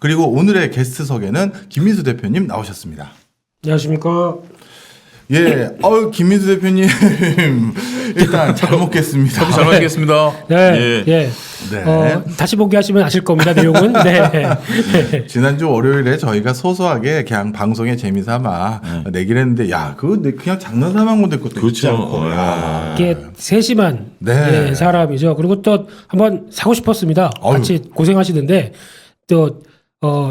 그리고 오늘의 게스트석에는 김민수 대표님 나오셨습니다. 안녕하십니까. 예, 김민수 대표님 일단 잘 먹겠습니다. 잘 마시겠습니다. 네, 예. 네. 다시 보기 하시면 아실 겁니다. 내용은. 네. 지난주 월요일에 저희가 소소하게 그냥 방송에 재미삼아 내기를 했는데 야, 그거 그냥 장난삼아 한 건데 그것도 있지 그렇죠. 않고. 야. 이게 세심한 네. 예, 사람이죠. 그리고 또 한번 사고 싶었습니다. 어휴. 같이 고생하시는데 또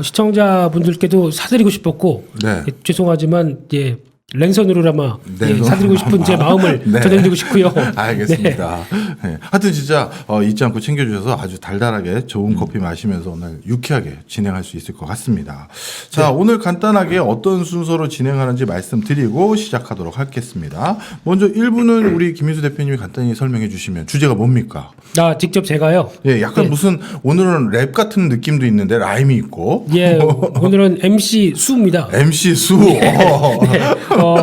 시청자분들께도 사드리고 싶었고 네. 예, 죄송하지만 예. 랜선으로나마 네. 예, 사드리고 싶은 제 마음을 네. 전해드리고 싶고요. 알겠습니다. 네. 하여튼 진짜 잊지 않고 챙겨주셔서 아주 달달하게 좋은 커피 마시면서 오늘 유쾌하게 진행할 수 있을 것 같습니다. 자, 오늘 간단하게 어떤 순서로 진행하는지 말씀드리고 시작하도록 하겠습니다. 먼저 1부는 우리 김민수 대표님이 간단히 설명해 주시면 주제가 뭡니까? 직접 제가요. 예, 약간 네. 무슨 오늘은 랩 같은 느낌도 있는데 라임이 있고. 예, 오늘은 MC 수입니다. MC 수.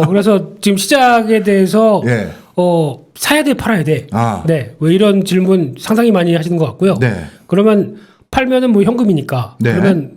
그래서 지금 시작에 대해서 예. 사야 돼, 팔아야 돼. 아. 네, 왜 이런 질문 상당히 많이 하시는 것 같고요. 네. 그러면 팔면은 뭐 현금이니까. 네. 그러면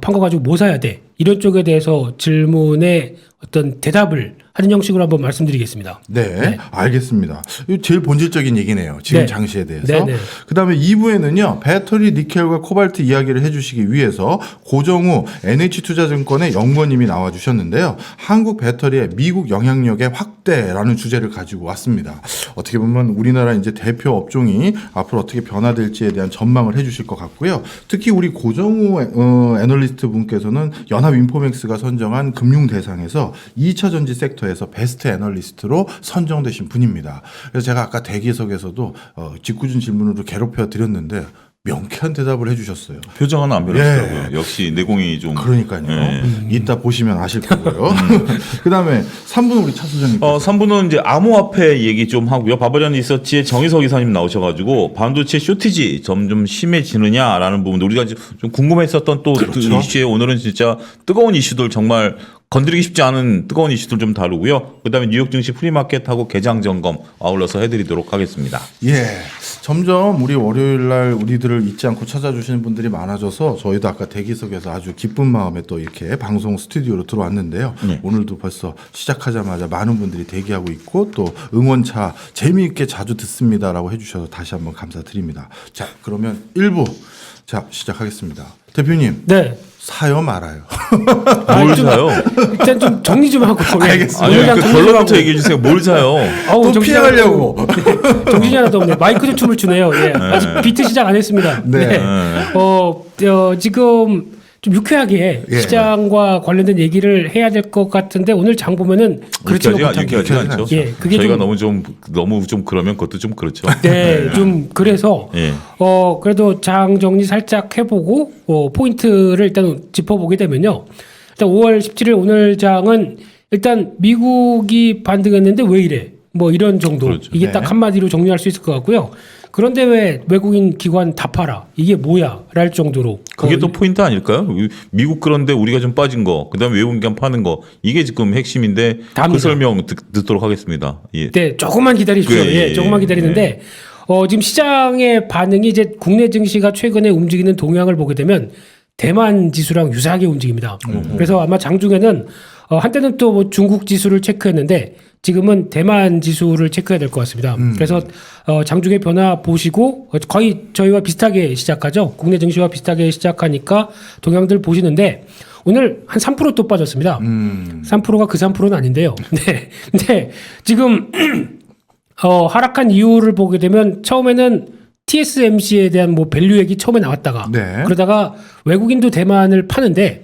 판 거 가지고 뭐 사야 돼? 이런 쪽에 대해서 질문에 어떤 대답을 하는 형식으로 한번 말씀드리겠습니다. 네, 알겠습니다. 이거 제일 본질적인 얘기네요. 지금 네. 장시에 대해서. 네, 네. 그다음에 2부에는요. 배터리 니켈과 코발트 이야기를 해주시기 위해서 고정우 NH투자증권의 연구원님이 나와주셨는데요. 한국 배터리의 미국 영향력의 확대라는 주제를 가지고 왔습니다. 어떻게 보면 우리나라 이제 대표 업종이 앞으로 어떻게 변화될지에 대한 전망을 해주실 것 같고요. 특히 우리 고정우 애널리스트 분께서는 연합인포맥스가 선정한 금융대상에서 2차 전지 섹터에서 베스트 애널리스트로 선정되신 분입니다. 그래서 제가 아까 대기석에서도 짓궂은 질문으로 괴롭혀 드렸는데 명쾌한 대답을 해주셨어요. 표정 하나 안 변하시더라고요. 역시 내공이 좀. 그러니까요. 예. 이따 보시면 아실 거고요. 그다음에 3분 우리 차 소장님. 3부는 이제 암호화폐 얘기 좀 하고요. 바버전 리서치의 정희석 이사님 나오셔가지고 반도체 쇼티지 점점 심해지느냐라는 부분도 우리가 좀 궁금했었던 또 그렇죠. 그 이슈에 오늘은 진짜 뜨거운 이슈들 정말 건드리기 쉽지 않은 뜨거운 이슈들 좀 다루고요. 그다음에 뉴욕 증시 프리마켓하고 개장 점검 아울러서 해드리도록 하겠습니다. 예. 점점 우리 월요일 날 우리들을 잊지 않고 찾아주시는 분들이 많아져서 저희도 아까 대기석에서 아주 기쁜 마음에 또 이렇게 방송 스튜디오로 들어왔는데요. 네. 오늘도 벌써 시작하자마자 많은 분들이 대기하고 있고 또 응원차 재미있게 자주 듣습니다라고 해주셔서 다시 한번 감사드립니다. 자, 그러면 1부 자 시작하겠습니다. 대표님. 네. 사요 말아요. 뭘 사요? 일단 좀 정리 좀 하고. 알겠습니다. 아니, 오늘장 그 정리 좀 결론부터 하고. 얘기해 주세요. 뭘 사요? 또 피하려고. 정신이 하나도 없네. 마이크도 춤을 추네요. 예. 아직 비트 시작 안 했습니다. 네. 지금 좀 유쾌하게 예. 시장과 관련된 얘기를 해야 될 것 같은데 오늘 장 보면은 그렇지가 못합니다. 유쾌하지 않죠. 예, 그게 저희가 좀- 너무 좀 그러면 그것도 좀 그렇죠. 네, 좀 그래서 예. 그래도 장 정리 살짝 해보고 포인트를 일단 짚어보게 되면요. 일단 5월 17일 오늘 장은 일단 미국이 반등했는데 왜 이래? 뭐 이런 정도. 그렇죠. 이게 네. 딱 한마디로 정리할 수 있을 것 같고요. 그런데 왜 외국인 기관 다 팔아? 이게 뭐야? 랄 정도로. 그게 또 포인트 아닐까요? 미국 그런데 우리가 좀 빠진 거, 그다음에 외국인 기관 파는 거 이게 지금 핵심인데 답니다. 그 설명 듣도록 하겠습니다. 예. 네, 조금만 기다리십시오. 예, 예, 조금만 기다리는데 지금 시장의 반응이 이제 국내 증시가 최근에 움직이는 동향을 보게 되면 대만 지수랑 유사하게 움직입니다. 그래서 아마 장중에는 한때는 또 뭐 중국 지수를 체크했는데 지금은 대만 지수를 체크해야 될 것 같습니다. 그래서 장중의 변화 보시고 거의 저희와 비슷하게 시작하죠. 국내 증시와 비슷하게 시작하니까 동향들 보시는데 오늘 한 3% 빠졌습니다. 3%가 그 3%는 아닌데요. 네. 근데 지금 하락한 이유를 보게 되면 처음에는 TSMC에 대한 뭐 밸류액이 처음에 나왔다가 네. 그러다가 외국인도 대만을 파는데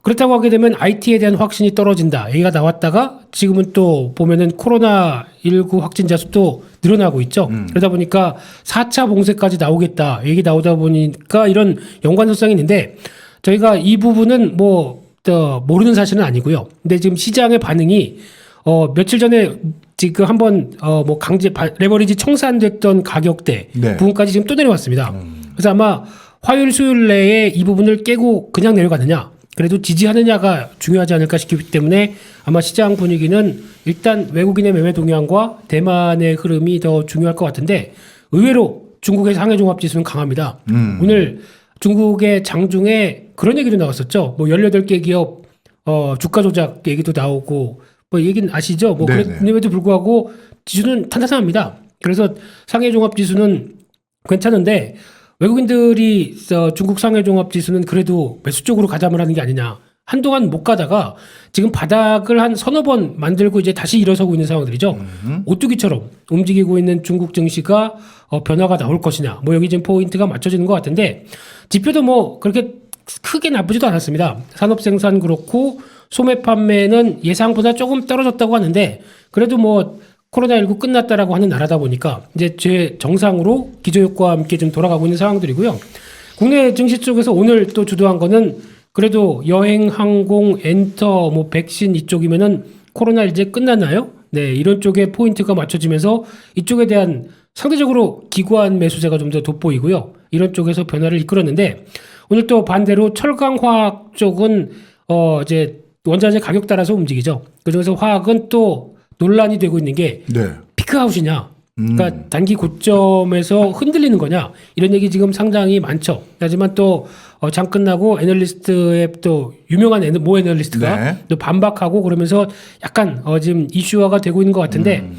그렇다고 하게 되면 IT에 대한 확신이 떨어진다 얘기가 나왔다가 지금은 또 보면은 코로나19 확진자 수도 늘어나고 있죠. 그러다 보니까 4차 봉쇄까지 나오겠다 얘기 나오다 보니까 이런 연관성이 있는데 저희가 이 부분은 모르는 사실은 아니고요. 근데 지금 시장의 반응이 며칠 전에 지금 한번 강제 레버리지 청산됐던 가격대 네. 부분까지 지금 또 내려왔습니다. 그래서 아마 화요일 수요일 내에 이 부분을 깨고 그냥 내려가느냐 그래도 지지하느냐가 중요하지 않을까 싶기 때문에 아마 시장 분위기는 일단 외국인의 매매 동향과 대만의 흐름이 더 중요할 것 같은데 의외로 중국의 상해종합지수는 강합니다. 오늘 중국의 장중에 그런 얘기도 나왔었죠. 뭐 18개 기업 주가 조작 얘기도 나오고 뭐 얘기는 아시죠? 뭐 네네. 그럼에도 불구하고 지수는 탄탄합니다. 그래서 상해 종합 지수는 괜찮은데 외국인들이 중국 상해 종합 지수는 그래도 매수 쪽으로 가자말 하는 게 아니냐. 한동안 못 가다가 지금 바닥을 한 서너 번 만들고 이제 다시 일어서고 있는 상황들이죠. 오뚜기처럼 움직이고 있는 중국 증시가 변화가 나올 것이냐. 뭐 여기 지금 포인트가 맞춰지는 것 같은데 지표도 뭐 그렇게 크게 나쁘지도 않았습니다. 산업 생산 그렇고 소매 판매는 예상보다 조금 떨어졌다고 하는데 그래도 뭐 코로나19 끝났다라고 하는 나라다 보니까 이제 제 정상으로 기저효과와 함께 좀 돌아가고 있는 상황들이고요. 국내 증시 쪽에서 오늘 또 주도한 거는 그래도 여행, 항공, 엔터, 뭐 백신 이쪽이면은 코로나 이제 끝났나요? 네, 이런 쪽에 포인트가 맞춰지면서 이쪽에 대한 상대적으로 기관 매수세가 좀 더 돋보이고요. 이런 쪽에서 변화를 이끌었는데 오늘 또 반대로 철강화학 쪽은 이제 원자재 가격 따라서 움직이죠. 그중에서 화학은 또 논란이 되고 있는 게 네. 피크아웃이냐. 그러니까 단기 고점에서 흔들리는 거냐 이런 얘기 지금 상당히 많죠. 하지만 또 장 끝나고 애널리스트의 또 유명한 모 애널리스트가 네. 또 반박하고 그러면서 약간 지금 이슈화가 되고 있는 것 같은데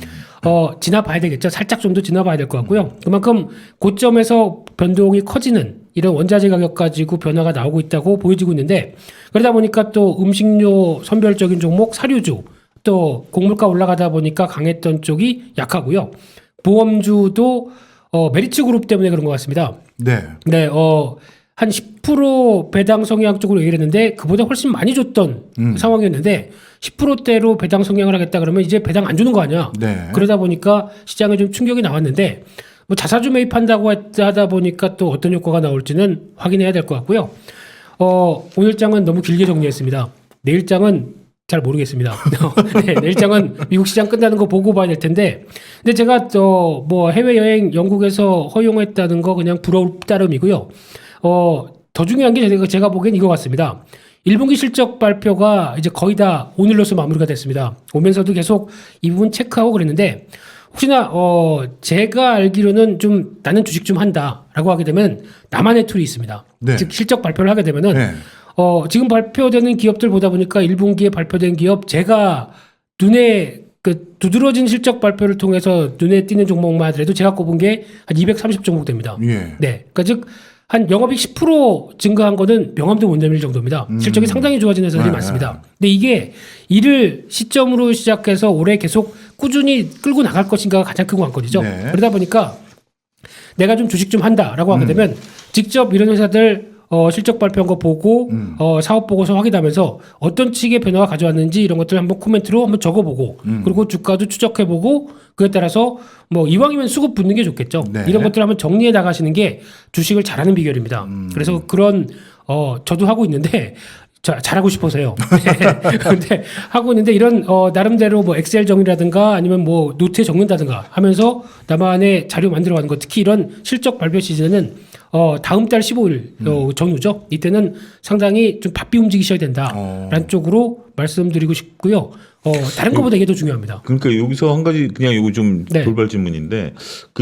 지나봐야 되겠죠. 살짝 좀 더 지나봐야 될 것 같고요. 그만큼 고점에서 변동이 커지는 이런 원자재 가격 가지고 변화가 나오고 있다고 보여지고 있는데 그러다 보니까 또 음식료 선별적인 종목 사료주 또 곡물가 올라가다 보니까 강했던 쪽이 약하고요. 보험주도 메리츠 그룹 때문에 그런 것 같습니다. 네. 네, 한 10% 배당 성향 쪽으로 얘기를 했는데 그보다 훨씬 많이 줬던 상황이었는데 10%대로 배당 성향을 하겠다 그러면 이제 배당 안 주는 거 아니야. 네. 그러다 보니까 시장에 좀 충격이 나왔는데 뭐 자사주 매입한다고 하다 보니까 또 어떤 효과가 나올지는 확인해야 될 것 같고요. 오늘 장은 너무 길게 정리했습니다. 내일 장은 잘 모르겠습니다. 네, 내일 장은 미국 시장 끝나는 거 보고 봐야 될 텐데, 근데 제가 뭐 해외 여행 영국에서 허용했다는 거 그냥 부러울 따름이고요. 더 중요한 게 제가 보기엔 이거 같습니다. 1분기 실적 발표가 이제 거의 다 오늘로서 마무리가 됐습니다. 오면서도 계속 이 부분 체크하고 그랬는데 혹시나 제가 알기로는 좀 나는 주식 좀 한다라고 하게 되면 나만의 툴이 있습니다. 네. 즉 실적 발표를 하게 되면은 네. 지금 발표되는 기업들 보다 보니까 1분기에 발표된 기업 제가 눈에 두드러진 실적 발표를 통해서 눈에 띄는 종목만 하더라도 제가 꼽은 게 한 230 종목 됩니다. 예. 네. 그러니까 즉 한 영업이익 10% 증가한 거는 명함도 못 내밀 정도입니다. 실적이 상당히 좋아진 회사들이 네, 많습니다. 근데 이게 이를 시점으로 시작해서 올해 계속 꾸준히 끌고 나갈 것인가가 가장 큰 관건이죠. 네. 그러다 보니까 내가 좀 주식 좀 한다라고 하게 되면 직접 이런 회사들 실적 발표한 거 보고 사업 보고서 확인하면서 어떤 식의 변화가 가져왔는지 이런 것들 한번 코멘트로 한번 적어보고 그리고 주가도 추적해보고 그에 따라서 뭐 이왕이면 수급 붙는 게 좋겠죠. 네. 이런 것들을 한번 정리해 나가시는 게 주식을 잘하는 비결입니다. 그래서 그런 저도 하고 있는데 잘하고 싶어서요. 근데 하고 있는데 이런 나름대로 뭐 엑셀 정리라든가 아니면 뭐 노트에 적는다든가 하면서 나만의 자료 만들어가는 거 특히 이런 실적 발표 시즌에는 다음 달 15일 전후죠. 이때는 상당히 좀 바삐 움직이셔야 된다라는 쪽으로 말씀드리고 싶고요. 다른 것보다 이게 더 중요합니다. 그러니까 여기서 한 가지 그냥 이거 좀 네. 돌발 질문인데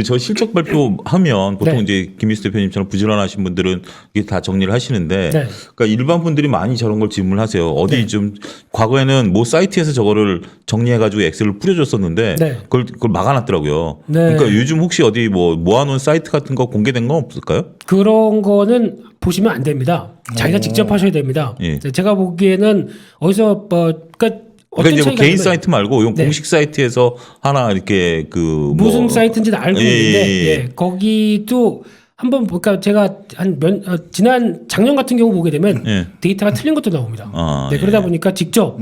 저 실적 발표하면 보통 네. 이제 김희수 대표님처럼 부지런하신 분들은 이게 다 정리를 하시는데 네. 그러니까 일반 분들이 많이 저런 걸 질문하세요. 어디 네. 좀 과거에는 뭐 사이트에서 저거를 정리해가지고 엑셀을 뿌려줬었는데 네. 그걸 막아놨더라고요. 네. 그러니까 요즘 혹시 어디 뭐 모아놓은 사이트 같은 거 공개된 건 없을까요? 그런 거는 보시면 안 됩니다. 자기가 직접 하셔야 됩니다. 예. 제가 보기에는 어디서 그러니까 그러니까 이제 뭐 차이가 개인 있냐면 사이트 말고 이건 네. 공식 사이트에서 하나 이렇게 무슨 뭐 사이트인지는 알고 예, 있는데 예, 예. 예, 거기도 한번 그러니까 제가 지난 작년 같은 경우 보게 되면 예. 데이터가 틀린 것도 나옵니다. 아, 네, 그러다 예. 보니까 직접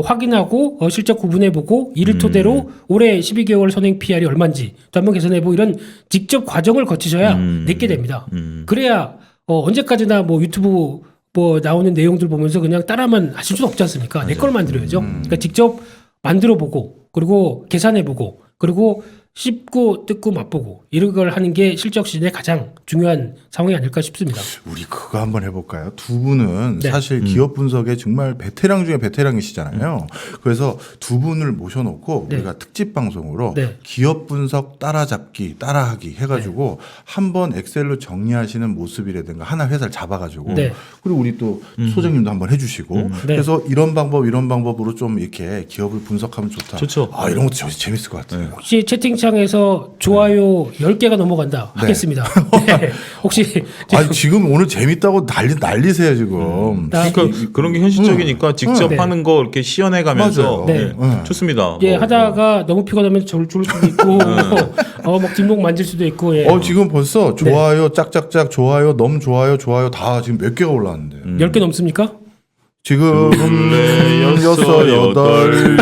확인하고 실적 구분해보고 이를 토대로 올해 12개월 선행 PR이 얼마인지 또 한번 계산해보고 이런 직접 과정을 거치셔야 내게 됩니다. 그래야 언제까지나 뭐 유튜브 뭐 나오는 내용들 보면서 그냥 따라만 하실 수는 없지 않습니까? 내 걸 만들어야죠. 그러니까 직접 만들어보고 그리고 계산해보고 그리고 씹고 뜯고 맛보고 이런 걸 하는 게 실적 시즌의 가장 중요한 상황이 아닐까 싶습니다. 우리 그거 한번 해볼까요? 두 분은 네. 사실 기업 분석에 정말 베테랑 중에 베테랑이시잖아요. 그래서 두 분을 모셔놓고 네. 우리가 특집 방송으로 네. 기업 분석 따라잡기, 따라하기 해가지고 한번 엑셀로 정리하시는 모습이라든가 하나 회사를 잡아가지고 네. 그리고 우리 또 소장님도 한번 해주시고 네. 그래서 이런 방법으로 좀 이렇게 기업을 분석하면 좋다. 좋죠. 아 이런 것도 재밌을 것 같아요. 혹시 채팅창에서 좋아요 10개가 넘어간다 하겠습니다. 네. 혹시 아 지금 오늘 재밌다고 난리세요 지금. 그러니까 그런 게 현실적이니까 직접 네. 하는 거 이렇게 시연해가면서 맞아요. 네. 좋습니다. 예, 하다가 너무 피곤하면 졸 수도 있고 막 뒷목 만질 수도 있고 예. 지금 벌써 좋아요, 짝짝짝 좋아요, 너무 좋아요, 좋아요 다 지금 몇 개가 올라왔는데. 10개 넘습니까? 지금 여섯, 여덟,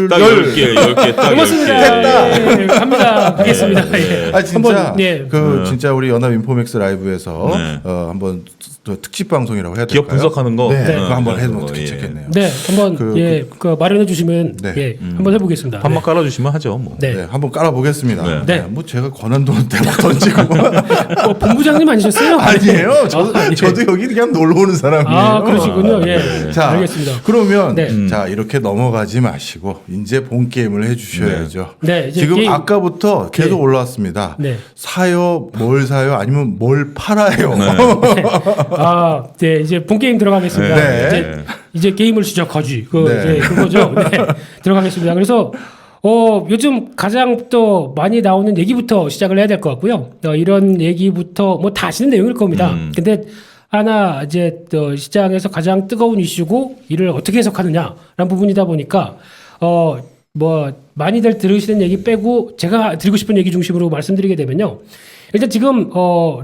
딱 10개 딱 고맙습니다. 10개. 예, 갑니다. 가겠습니다. 예. 아 진짜 한번, 예. 진짜 우리 연합 인포맥스 라이브에서 네. 한번 또 특집 방송이라고 해야 될까요? 기업 분석하는 거. 네, 네. 그거 한번 해도 거, 좋겠네요. 네, 한번 그 마련해 주시면 네. 예, 한번 해보겠습니다. 판만 깔아주시면 하죠. 뭐. 네. 네, 한번 깔아보겠습니다. 네. 네. 뭐 제가 권한도한테 막 던지고 본부장님 아니셨어요? 아니에요. 예. 저도 여기 그냥 놀러 오는 사람이에요. 아, 그러시군요. 예. 자, 알겠습니다. 그러면 네. 자 이렇게 넘어가지 마시고 이제 본 게임을 해주셔야죠. 네, 이제 지금 게임. 아까부터 계속 네. 올라왔습니다. 네. 사요, 뭘 사요, 아니면 뭘 팔아요. 아, 네, 이제 본 게임 들어가겠습니다. 네. 이제 게임을 시작하지. 네. 이제 그거죠. 네, 들어가겠습니다. 그래서 요즘 가장 또 많이 나오는 얘기부터 시작을 해야 될 것 같고요. 이런 얘기부터 뭐 다 아시는 내용일 겁니다. 근데 하나 이제 또 시장에서 가장 뜨거운 이슈고 이를 어떻게 해석하느냐라는 부분이다 보니까 뭐 많이들 들으시는 얘기 빼고 제가 드리고 싶은 얘기 중심으로 말씀드리게 되면요. 일단 지금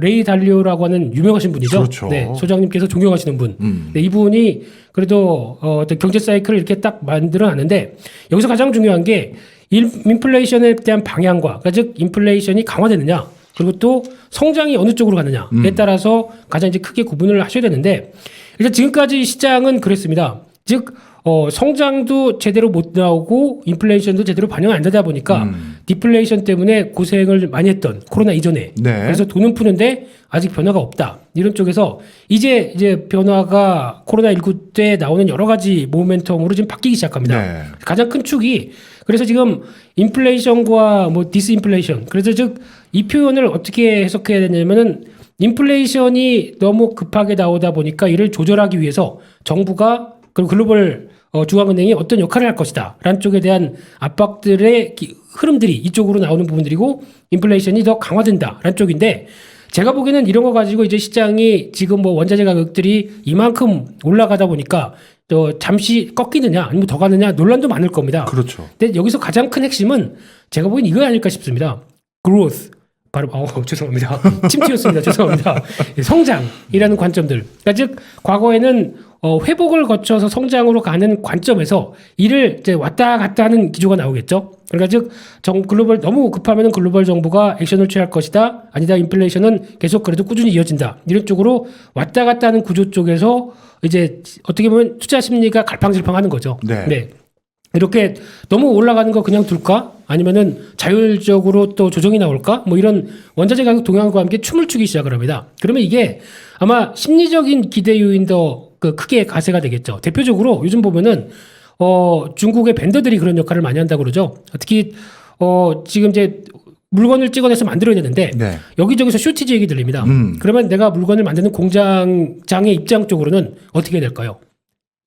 레이 달리오라고 하는 유명하신 분이죠. 그렇죠. 네, 소장님께서 존경하시는 분. 네, 이분이 그래도 어떤 경제 사이클을 이렇게 딱 만들어 놨는데 여기서 가장 중요한 게 인플레이션에 대한 방향과 그러니까 즉 인플레이션이 강화되느냐 그리고 또 성장이 어느 쪽으로 가느냐에 따라서 가장 이제 크게 구분을 하셔야 되는데 일단 지금까지 시장은 그랬습니다. 즉 성장도 제대로 못 나오고 인플레이션도 제대로 반영 안 되다 보니까 디플레이션 때문에 고생을 많이 했던 코로나 이전에 네. 그래서 돈은 푸는데 아직 변화가 없다 이런 쪽에서 이제 변화가 코로나19 때 나오는 여러 가지 모멘텀으로 지금 바뀌기 시작합니다. 네. 가장 큰 축이 그래서 지금 인플레이션과 뭐 디스인플레이션 그래서 즉 이 표현을 어떻게 해석해야 되냐면은 인플레이션이 너무 급하게 나오다 보니까 이를 조절하기 위해서 정부가 그리고 글로벌 중앙은행이 어떤 역할을 할 것이다 라는 쪽에 대한 압박들의 흐름들이 이쪽으로 나오는 부분들이고 인플레이션이 더 강화된다 라는 쪽인데 제가 보기에는 이런 거 가지고 이제 시장이 지금 뭐 원자재 가격들이 이만큼 올라가다 보니까 또 잠시 꺾이느냐 아니면 더 가느냐 논란도 많을 겁니다. 그렇죠. 근데 여기서 가장 큰 핵심은 제가 보기엔 이거 아닐까 싶습니다. growth. 바로 죄송합니다. 침 튀었습니다. 죄송합니다. 성장이라는 관점들. 그러니까 즉 과거에는 회복을 거쳐서 성장으로 가는 관점에서 이를 이제 왔다 갔다 하는 기조가 나오겠죠. 그러니까 즉 글로벌 너무 급하면 글로벌 정부가 액션을 취할 것이다. 아니다. 인플레이션은 계속 그래도 꾸준히 이어진다. 이런 쪽으로 왔다 갔다 하는 구조 쪽에서 이제 어떻게 보면 투자 심리가 갈팡질팡하는 거죠. 네. 이렇게 너무 올라가는 거 그냥 둘까? 아니면은 자율적으로 또 조정이 나올까? 뭐 이런 원자재 가격 동향과 함께 춤을 추기 시작을 합니다. 그러면 이게 아마 심리적인 기대 요인도 크게 가세가 되겠죠. 대표적으로 요즘 보면은 중국의 벤더들이 그런 역할을 많이 한다고 그러죠. 특히 지금 이제 물건을 찍어내서 만들어야 되는데 네. 여기저기서 쇼티지 얘기 들립니다. 그러면 내가 물건을 만드는 공장장의 입장 쪽으로는 어떻게 해야 될까요?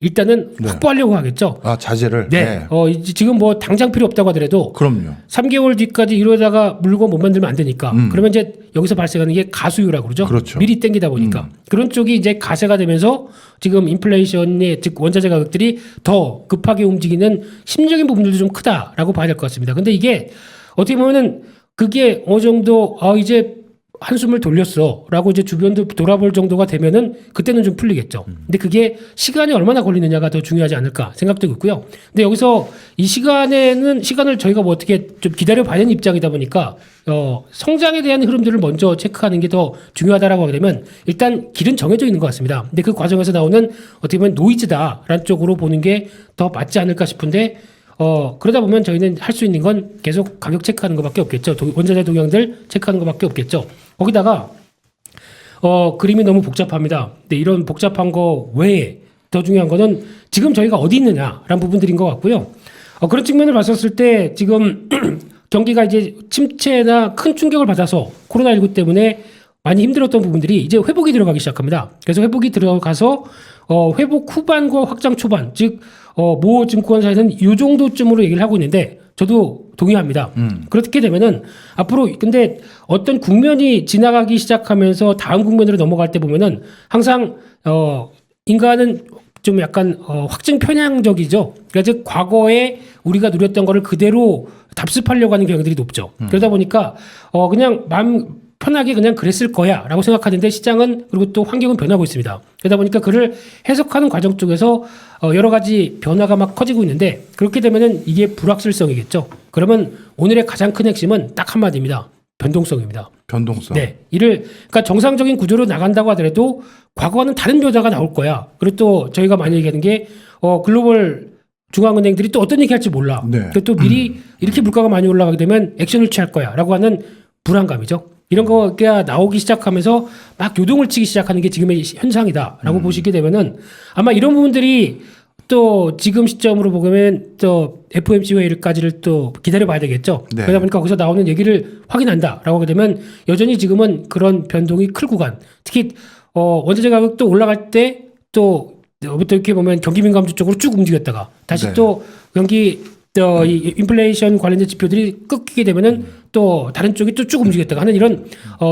일단은 확보하려고 하겠죠. 아 자재를. 네. 지금 뭐 당장 필요 없다고 하더라도 그럼요. 3개월 뒤까지 이러다가 물건 못 만들면 안 되니까. 그러면 이제 여기서 발생하는 게 가수요라고 그러죠. 그렇죠. 미리 땡기다 보니까. 그런 쪽이 이제 가세가 되면서 지금 인플레이션의 즉 원자재 가격들이 더 급하게 움직이는 심리적인 부분들도 좀 크다라고 봐야 될 것 같습니다. 근데 이게 어떻게 보면은 그게 어느 정도 이제 한숨을 돌렸어라고 이제 주변도 돌아볼 정도가 되면은 그때는 좀 풀리겠죠. 근데 그게 시간이 얼마나 걸리느냐가 더 중요하지 않을까 생각도 있고요. 근데 여기서 이 시간을 저희가 뭐 어떻게 좀 기다려 봐야 되는 입장이다 보니까 성장에 대한 흐름들을 먼저 체크하는 게 더 중요하다라고 하게 되면 일단 길은 정해져 있는 것 같습니다. 근데 그 과정에서 나오는 어떻게 보면 노이즈다라는 쪽으로 보는 게 더 맞지 않을까 싶은데 그러다 보면 저희는 할 수 있는 건 계속 가격 체크하는 것밖에 없겠죠. 원자재 동향들 체크하는 것밖에 없겠죠. 거기다가 그림이 너무 복잡합니다. 근데 이런 복잡한 거 외에 더 중요한 거는 지금 저희가 어디 있느냐라는 부분들인 것 같고요. 그런 측면을 봤었을 때 지금 경기가 이제 침체나 큰 충격을 받아서 코로나19 때문에 많이 힘들었던 부분들이 이제 회복이 들어가기 시작합니다. 그래서 회복이 들어가서 회복 후반과 확장 초반, 즉 모 증권사에서는 이 정도쯤으로 얘기를 하고 있는데 저도 동의합니다. 그렇게 되면은 앞으로 근데 어떤 국면이 지나가기 시작하면서 다음 국면으로 넘어갈 때 보면은 항상 인간은 좀 약간 확증 편향적이죠. 그러니까 즉 과거에 우리가 누렸던 거를 그대로 답습하려고 하는 경향들이 높죠. 그러다 보니까 그냥 마음 편하게 그냥 그랬을 거야라고 생각하는데 시장은 그리고 또 환경은 변하고 있습니다. 그러다 보니까 그를 해석하는 과정 쪽에서 여러 가지 변화가 막 커지고 있는데 그렇게 되면은 이게 불확실성이겠죠. 그러면 오늘의 가장 큰 핵심은 딱 한마디입니다. 변동성입니다. 변동성. 네, 그러니까 정상적인 구조로 나간다고 하더라도 과거와는 다른 변화가 나올 거야. 그리고 또 저희가 많이 얘기하는 게 글로벌 중앙은행들이 또 어떤 얘기할지 몰라. 네. 또 미리 이렇게 물가가 많이 올라가게 되면 액션을 취할 거야라고 하는 불안감이죠. 이런 거가 나오기 시작하면서 막 요동을 치기 시작하는 게 지금의 현상이다라고 보시게 되면은 아마 이런 부분들이 또 지금 시점으로 보면 또 FOMC 회의까지를 또 기다려봐야 되겠죠. 네. 그러다 보니까 거기서 나오는 얘기를 확인한다라고 하게 되면 여전히 지금은 그런 변동이 클 구간, 특히 원자재 가격도 올라갈 때 또 이렇게 보면 경기 민감주 쪽으로 쭉 움직였다가 다시 네. 또 경기 이 인플레이션 관련된 지표들이 꺾이게 되면은 또 다른 쪽이 또 쭉 움직였다가 하는 이런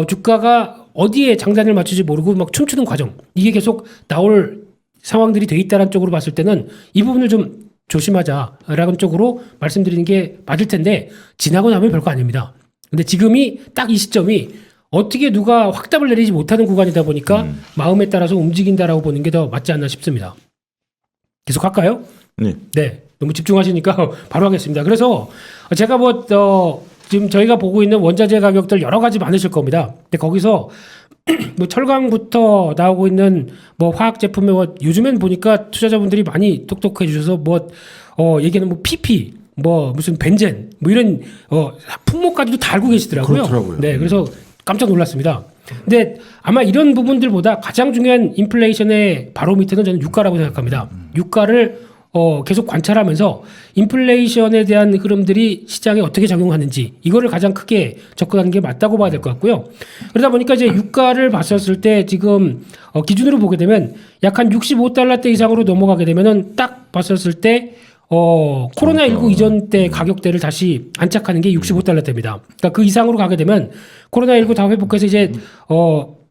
주가가 어디에 장단을 맞추지 모르고 막 춤추는 과정 이게 계속 나올 상황들이 돼 있다는 쪽으로 봤을 때는 이 부분을 좀 조심하자라는 쪽으로 말씀드리는 게 맞을 텐데 지나고 나면 별거 아닙니다. 근데 지금이 딱 이 시점이 어떻게 누가 확답을 내리지 못하는 구간이다 보니까 마음에 따라서 움직인다라고 보는 게 더 맞지 않나 싶습니다. 계속 할까요? 네. 네. 너무 집중하시니까 바로 하겠습니다. 그래서 제가 지금 저희가 보고 있는 원자재 가격들 여러 가지 많으실 겁니다. 근데 거기서 뭐 철강부터 나오고 있는 뭐 화학 제품에 요즘엔 보니까 투자자분들이 많이 똑똑해 주셔서 얘기하는 PP 무슨 벤젠 이런 품목까지도 다 알고 계시더라고요. 그렇더라고요. 네. 그래서 깜짝 놀랐습니다. 근데 아마 이런 부분들보다 가장 중요한 인플레이션의 바로미터는 저는 유가라고 생각합니다. 유가를 계속 관찰하면서 인플레이션에 대한 흐름들이 시장에 어떻게 작용하는지 이거를 가장 크게 접근하는 게 맞다고 봐야 될 것 같고요. 그러다 보니까 이제 유가를 봤었을 때 지금 기준으로 보게 되면 약 한 65달러대 이상으로 넘어가게 되면은 딱 봤었을 때 코로나19 이전 때 가격대를 다시 안착하는 게 65달러대입니다. 그러니까 그 이상으로 가게 되면 코로나19 다 회복해서 이제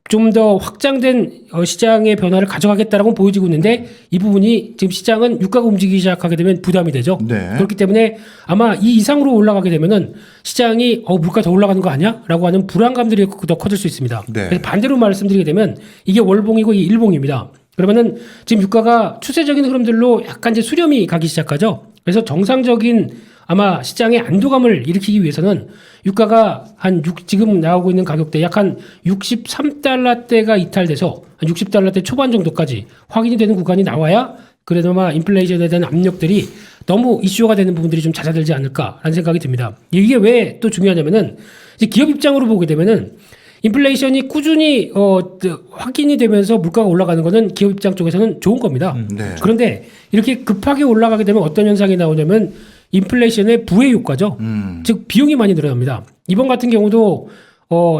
좀 더 확장된 시장의 변화를 가져가겠다라고 보여지고 있는데 이 부분이 지금 시장은 유가가 움직이기 시작하게 되면 부담이 되죠. 네. 그렇기 때문에 아마 이 이상으로 올라가게 되면은 시장이 물가 더 올라가는 거 아니야?라고 하는 불안감들이 더 커질 수 있습니다. 네. 그래서 반대로 말씀드리게 되면 이게 월봉이고 이 일봉입니다. 그러면은 지금 유가가 추세적인 흐름들로 약간 이제 수렴이 가기 시작하죠. 그래서 정상적인 아마 시장의 안도감을 일으키기 위해서는 유가가 지금 나오고 있는 가격대 약 한 63달러대가 이탈돼서 한 60달러대 초반 정도까지 확인이 되는 구간이 나와야 그래도마 인플레이션에 대한 압력들이 너무 이슈가 되는 부분들이 좀 잦아들지 않을까라는 생각이 듭니다. 이게 왜 또 중요하냐면은 이제 기업 입장으로 보게 되면은 인플레이션이 꾸준히 확인이 되면서 물가가 올라가는 거는 기업 입장 쪽에서는 좋은 겁니다. 네. 그런데 이렇게 급하게 올라가게 되면 어떤 현상이 나오냐면 인플레이션의 부의 효과죠. 즉 비용이 많이 늘어납니다. 이번 같은 경우도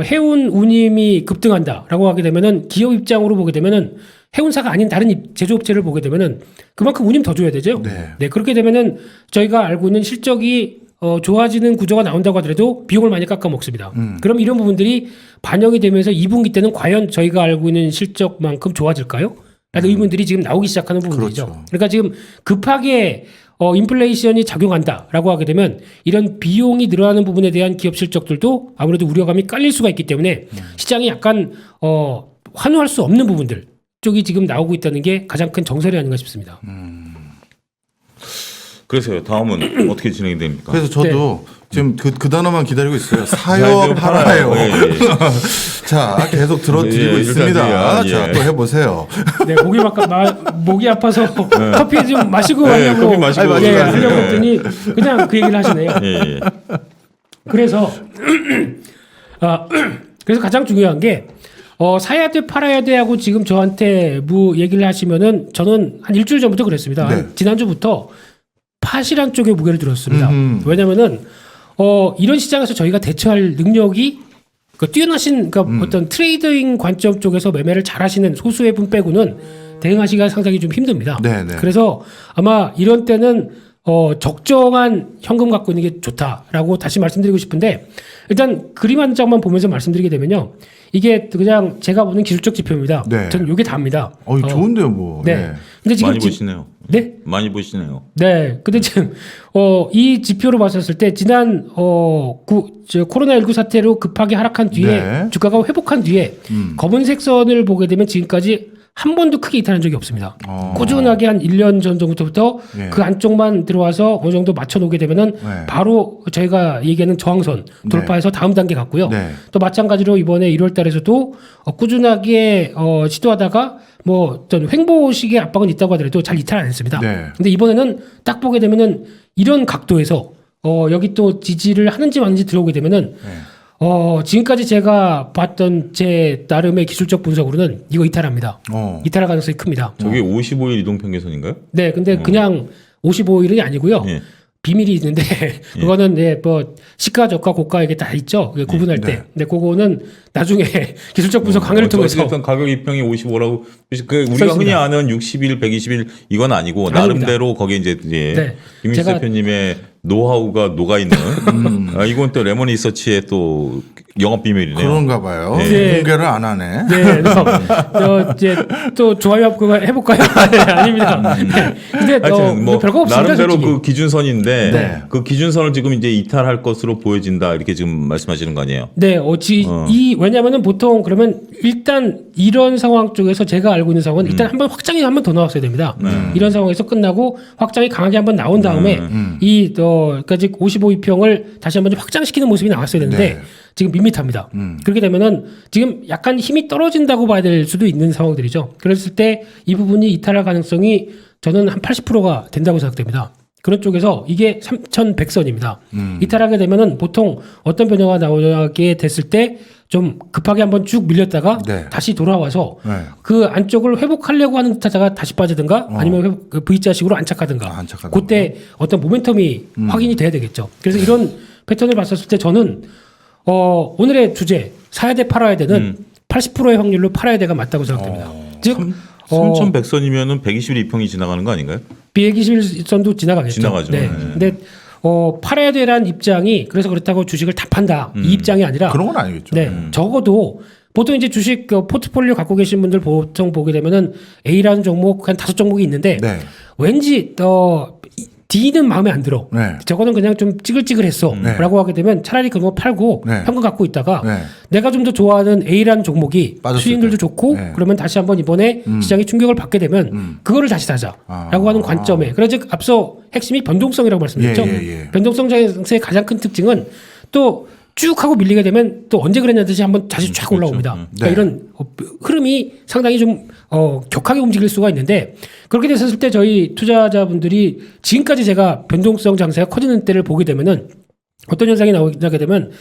해운 운임이 급등한다라고 하게 되면은 기업 입장으로 보게 되면은 해운사가 아닌 다른 제조업체를 보게 되면은 그만큼 운임 더 줘야 되죠. 네. 그렇게 되면은 저희가 알고 있는 실적이 좋아지는 구조가 나온다고 하더라도 비용을 많이 깎아 먹습니다. 그럼 이런 부분들이 반영이 되면서 2분기 때는 과연 저희가 알고 있는 실적만큼 좋아질까요? 라는 의문들이 지금 나오기 시작하는 부분이죠. 그렇죠. 그러니까 지금 급하게 인플레이션이 작용한다라고 하게 되면 이런 비용이 늘어나는 부분에 대한 기업 실적들도 아무래도 우려감이 깔릴 수가 있기 때문에 시장이 약간 환호할 수 없는 부분들 쪽이 지금 나오고 있다는 게 가장 큰 정설이 아닌가 싶습니다. 그래서요. 다음은 어떻게 진행이 됩니까? 그래서 저도 지금 그 단어만 기다리고 있어요. 사요 팔아요. 예, 예. 자, 계속 들어드리고 예, 있습니다. 일단, 자, 예. 또 해보세요. 네, 목이 아파서 커피 좀 마시고 네, 하려고 커피 마시고 예, 하셔야지. 하려고 했더니 그냥 그 얘기를 하시네요. 예, 예. 그래서 그래서 가장 중요한 게 사야 돼 팔아야 돼 하고 지금 저한테 얘기를 하시면은 저는 한 일주일 전부터 그랬습니다. 네. 한 지난주부터 파시란 쪽에 무게를 들었습니다. 왜냐면은 이런 시장에서 저희가 대처할 능력이 뛰어나신 어떤 트레이딩 관점 쪽에서 매매를 잘하시는 소수의 분 빼고는 대응하시기가 상당히 좀 힘듭니다. 네, 네. 그래서 아마 이런 때는 적정한 현금 갖고 있는 게 좋다라고 다시 말씀드리고 싶은데 일단 그림 한 장만 보면서 말씀드리게 되면요. 이게 그냥 제가 보는 기술적 지표입니다. 네. 저는 이게 답니다. 좋은데요, 뭐. 네. 네. 근데 지금 많이 보시네요. 네? 많이 보시네요. 네. 근데 지금 이 지표로 봤었을 때 지난 코로나19 사태로 급하게 하락한 뒤에 네. 주가가 회복한 뒤에 검은색 선을 보게 되면 지금까지 한 번도 크게 이탈한 적이 없습니다. 꾸준하게 한 1년 전 정도부터 네. 그 안쪽만 들어와서 어느 정도 맞춰놓게 되면은 네. 바로 저희가 얘기하는 저항선 돌파해서 다음 단계 갔고요. 네. 또 마찬가지로 이번에 1월 달에서도 꾸준하게 시도하다가 뭐 어떤 횡보식의 압박은 있다고 하더라도 잘 이탈 안 했습니다. 네. 근데 이번에는 딱 보게 되면은 이런 각도에서 여기 또 지지를 하는지 마는지 들어오게 되면은 지금까지 제가 봤던 제 나름의 기술적 분석으로는 이거 이탈합니다. 이탈할 가능성이 큽니다. 저게 55일 이동평균선인가요? 네, 근데 그냥 55일이 아니고요. 예. 비밀이 있는데 그거는 뭐 시가 저가 고가 이게 다 있죠. 구분할 네. 때. 근데 그거는 나중에 기술적 분석 강의를 통해서 어쨌든 가격 입평이 55라고 우리가 있습니다. 흔히 아는 60일, 120일 이건 아니고 아닙니다. 나름대로 거기에 이제 네. 김민수 제가- 대표님의 노하우가 녹아 있는 이건 또 레몬 리서치의 또 영업 비밀이네요. 그런가 봐요. 네. 공개를 안 하네. 네, 그래서 이제 또 좋아요 그거 해볼까요? 네, 아닙니다. 네. 근데 하여튼 뭐 별거 없습니다. 나름대로 솔직히. 그 기준선인데 네. 그 기준선을 지금 이제 이탈할 것으로 보여진다 이렇게 지금 말씀하시는 거 아니에요? 네, 왜냐면은 보통 그러면 일단 이런 상황 쪽에서 제가 알고 있는 상황은 일단 한번 확장이 한 번 더 나왔어야 됩니다. 이런 상황에서 끝나고 확장이 강하게 한번 나온 다음에 까지 55이평을 다시 한번 좀 확장시키는 모습이 나왔어야 되는데 네. 지금 밋밋합니다. 그렇게 되면은 지금 약간 힘이 떨어진다고 봐야 될 수도 있는 상황들이죠. 그랬을 때 이 부분이 이탈할 가능성이 저는 한 80%가 된다고 생각됩니다. 그런 쪽에서 이게 3,100선입니다. 이탈하게 되면은 보통 어떤 변화가 나오게 됐을 때 좀 급하게 한번 쭉 밀렸다가 네. 다시 돌아와서 네. 그 안쪽을 회복하려고 하는 듯하다가 다시 빠지든가 아니면 V자식으로 안착하든가 안착하든가. 그때 어떤 모멘텀이 확인이 돼야 되겠죠. 그래서 이런 패턴을 봤었을 때 저는 오늘의 주제 사야 돼 팔아야 되는 80%의 확률로 팔아야 돼가 맞다고 생각됩니다. 즉 3,100선이면은 120일 이평이 지나가는 거 아닌가요? 비행기실선도 지나가겠죠. 지나가죠. 네. 네. 근데 팔아야 되라는 입장이 그래서 그렇다고 주식을 다 판다 이 입장이 아니라 그런 건 아니겠죠. 네, 적어도 보통 이제 주식 포트폴리오 갖고 계신 분들 보통 보게 되면은 A라는 종목 한 5종목이 있는데 네. 왠지 D는 마음에 안 들어. 네. 저거는 그냥 좀 찌글찌글했어. 네. 라고 하게 되면 차라리 그거 팔고 네. 현금 갖고 있다가 네. 내가 좀 더 좋아하는 A라는 종목이 빠졌을 수익률도 때. 좋고 네. 그러면 다시 한번 이번에 시장이 충격을 받게 되면 그거를 다시 사자라고 하는 관점에 그래서 앞서 핵심이 변동성이라고 말씀드렸죠. 예. 변동성 장세의 가장 큰 특징은 또 쭉 하고 밀리게 되면 또 언제 그랬냐 듯이 한번 다시 쫙 올라옵니다. 네. 그러니까 이런 흐름이 상당히 좀 격하게 움직일 수가 있는데 그렇게 됐을 때 저희 투자자분들이 지금까지 제가 변동성 장세가 커지는 때를 보게 되면은 어떤 현상이 나오게 되면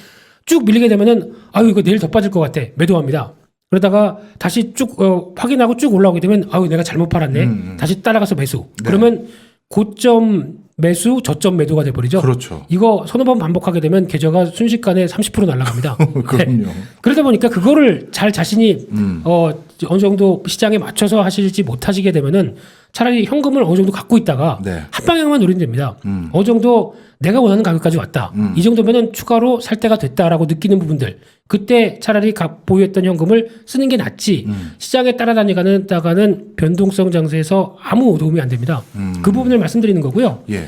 쭉 밀리게 되면은 아유 이거 내일 더 빠질 것 같아 매도합니다. 그러다가 다시 쭉 확인하고 쭉 올라오게 되면 아유 내가 잘못 팔았네. 다시 따라가서 매수. 네. 그러면 고점 매수, 저점 매도가 돼버리죠. 그렇죠. 이거 서너 번 반복하게 되면 계좌가 순식간에 30% 날아갑니다. 그럼요. 그러다 보니까 그거를 잘 자신이 어느 정도 시장에 맞춰서 하시지 못하시게 되면은 차라리 현금을 어느 정도 갖고 있다가 네. 한 방향만 노리면 됩니다. 어느 정도 내가 원하는 가격까지 왔다. 이 정도면은 추가로 살 때가 됐다라고 느끼는 부분들. 그때 차라리 보유했던 현금을 쓰는 게 낫지. 시장에 따라다니다가는 변동성 장세에서 아무 도움이 안 됩니다. 그 부분을 말씀드리는 거고요. 예.